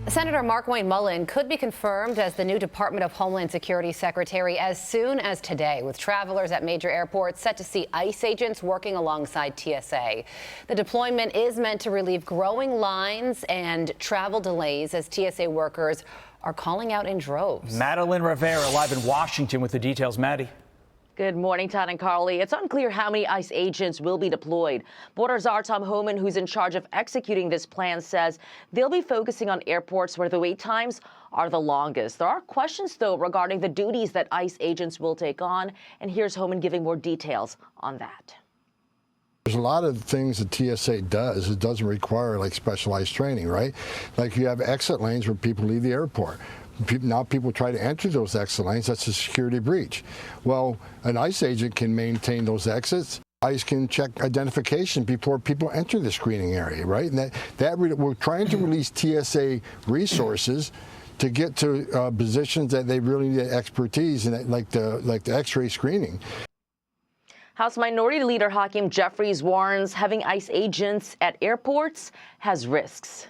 Senator Markwayne Mullin could be confirmed as the new Department of Homeland Security Secretary as soon as today, with travelers at major airports set to see ICE agents working alongside TSA. The deployment is meant to relieve growing lines and travel delays as TSA workers are calling out in droves. Madeline Rivera live in Washington with the details. Maddie. Good morning, Todd and Carly. It's unclear how many ICE agents will be deployed. Border Czar Tom Homan, who's in charge of executing this plan, says they'll be focusing on airports where the wait times are the longest. There are questions, though, regarding the duties that ICE agents will take on. And here's Homan giving more details on that. There's a lot of things that TSA does. It doesn't require like specialized training, right? Like you have exit lanes where people leave the airport. Now people try to enter those exit lanes. That's a security breach. Well, an ICE agent can maintain those exits. ICE can check identification before people enter the screening area, right? And we're trying to release TSA resources to get to positions that they really need expertise in, like the X-ray screening. House Minority Leader Hakeem Jeffries warns having ICE agents at airports has risks.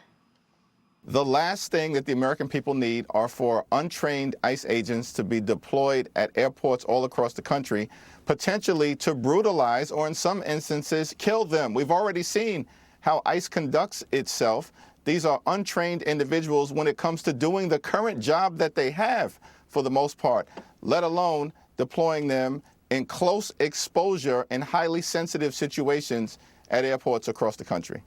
The last thing that the American people need are for untrained ICE agents to be deployed at airports all across the country, potentially to brutalize or in some instances kill them. We've already seen how ICE conducts itself. These are untrained individuals when it comes to doing the current job that they have for the most part, let alone deploying them in close exposure and highly sensitive situations at airports across the country.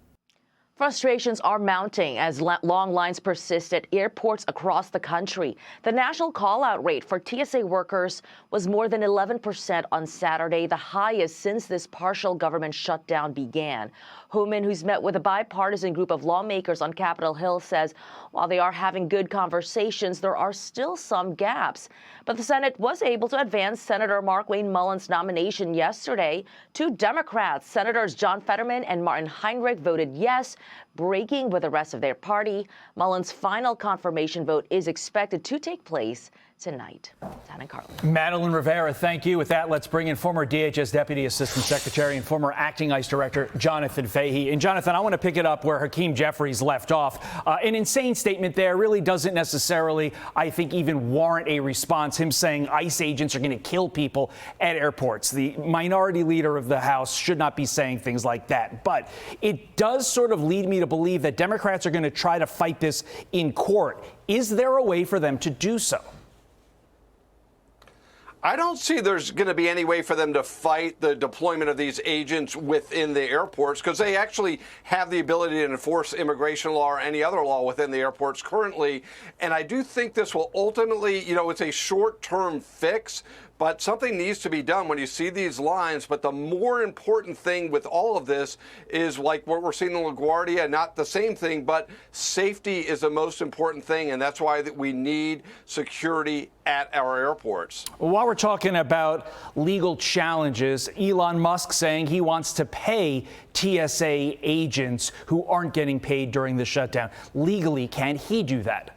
Frustrations are mounting as long lines persist at airports across the country. The national call-out rate for TSA workers was more than 11% on Saturday, the highest since this partial government shutdown began. Homan, who's met with a bipartisan group of lawmakers on Capitol Hill, says while they are having good conversations, there are still some gaps. But the Senate was able to advance Senator Markwayne Mullin's nomination yesterday. Two Democrats, Senators John Fetterman and Martin Heinrich, voted yes, breaking with the rest of their party. Mullin's final confirmation vote is expected to take place tonight. Todd and Carly. Madeline Rivera, thank you. With that, let's bring in former DHS Deputy Assistant Secretary and former Acting ICE Director Jonathan Fahey. And Jonathan, I want to pick it up where Hakeem Jeffries left off. An insane statement there really doesn't necessarily, I think, even warrant a response. Him saying ICE agents are going to kill people at airports. The minority leader of the House should not be saying things like that. But it does sort of lead me to believe that Democrats are going to try to fight this in court. Is there a way for them to do so? I don't see there's going to be any way for them to fight the deployment of these agents within the airports, because they actually have the ability to enforce immigration law or any other law within the airports currently. And I do think this will ultimately, it's a short-term fix, but something needs to be done when you see these lines. But the more important thing with all of this is like what we're seeing in LaGuardia, not the same thing, but safety is the most important thing. And that's why we need security at our airports. While we're talking about legal challenges, Elon Musk saying he wants to pay TSA agents who aren't getting paid during the shutdown. Legally, can he do that?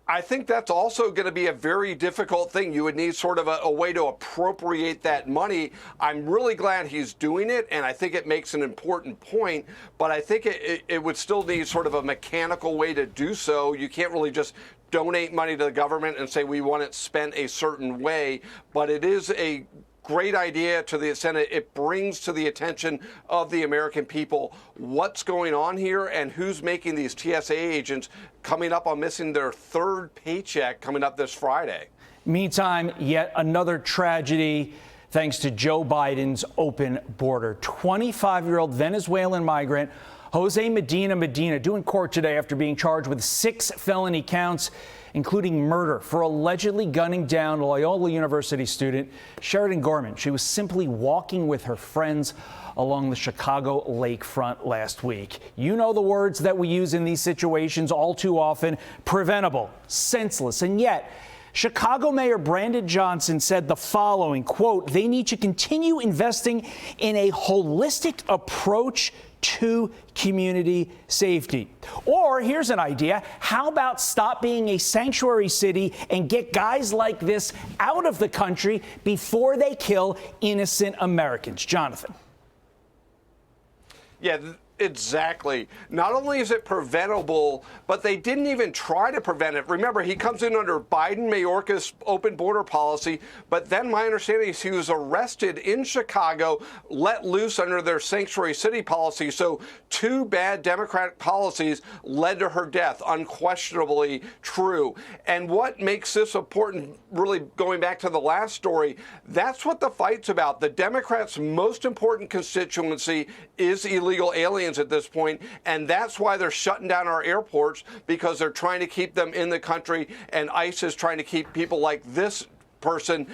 I think that's also going to be a very difficult thing. You would need sort of a way to appropriate that money. I'm really glad he's doing it, and I think it makes an important point, but I think it would still need sort of a mechanical way to do so. You can't really just donate money to the government and say we want it spent a certain way, but it is a great idea to the Senate. It brings to the attention of the American people what's going on here and who's making these TSA agents coming up on missing their third paycheck coming up this Friday. Meantime, yet another tragedy thanks to Joe Biden's open border. 25-year-old Venezuelan migrant Jose Medina due in court today after being charged with 6 felony counts, including murder, for allegedly gunning down Loyola University student Sheridan Gorman. She was simply walking with her friends along the Chicago lakefront last week. You know the words that we use in these situations all too often: preventable, senseless, and yet Chicago Mayor Brandon Johnson said the following, quote, "They need to continue investing in a holistic approach to community safety." Or here's an idea. How about stop being a sanctuary city and get guys like this out of the country before they kill innocent Americans? Jonathan. Yeah, Exactly. Not only is it preventable, but they didn't even try to prevent it. Remember, he comes in under Biden-Mayorkas open border policy, but then my understanding is he was arrested in Chicago, let loose under their sanctuary city policy. So 2 bad Democratic policies led to her death, unquestionably true. And what makes this important, really going back to the last story, that's what the fight's about. The Democrats' most important constituency is illegal aliens at this point, and that's why they're shutting down our airports, because they're trying to keep them in the country, and ICE is trying to keep people like this person,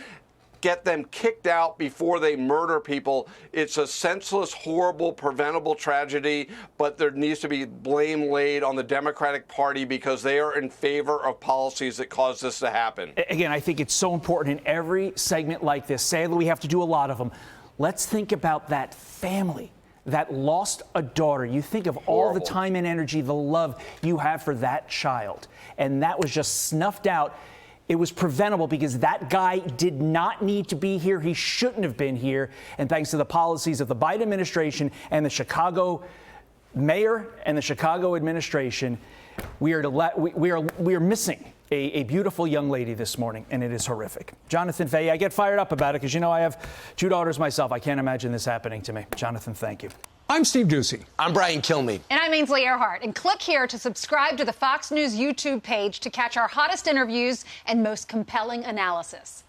get them kicked out before they murder people. It's a senseless, horrible, preventable tragedy, but there needs to be blame laid on the Democratic Party because they are in favor of policies that cause this to happen. Again, I think it's so important in every segment like this. Sadly, we have to do a lot of them. Let's think about that family that lost a daughter. You think of all the time and energy, the love you have for that child, and that was just snuffed out. It was preventable because that guy did not need to be here. He shouldn't have been here. And thanks to the policies of the Biden administration and the Chicago mayor and the Chicago administration, we are missing a beautiful young lady this morning, and it is horrific. Jonathan Fay, I get fired up about it because, you know, I have 2 daughters myself. I can't imagine this happening to me. Jonathan, thank you. I'm Steve Doocy. I'm Brian Kilmeade. And I'm Ainsley Earhart. And click here to subscribe to the Fox News YouTube page to catch our hottest interviews and most compelling analysis.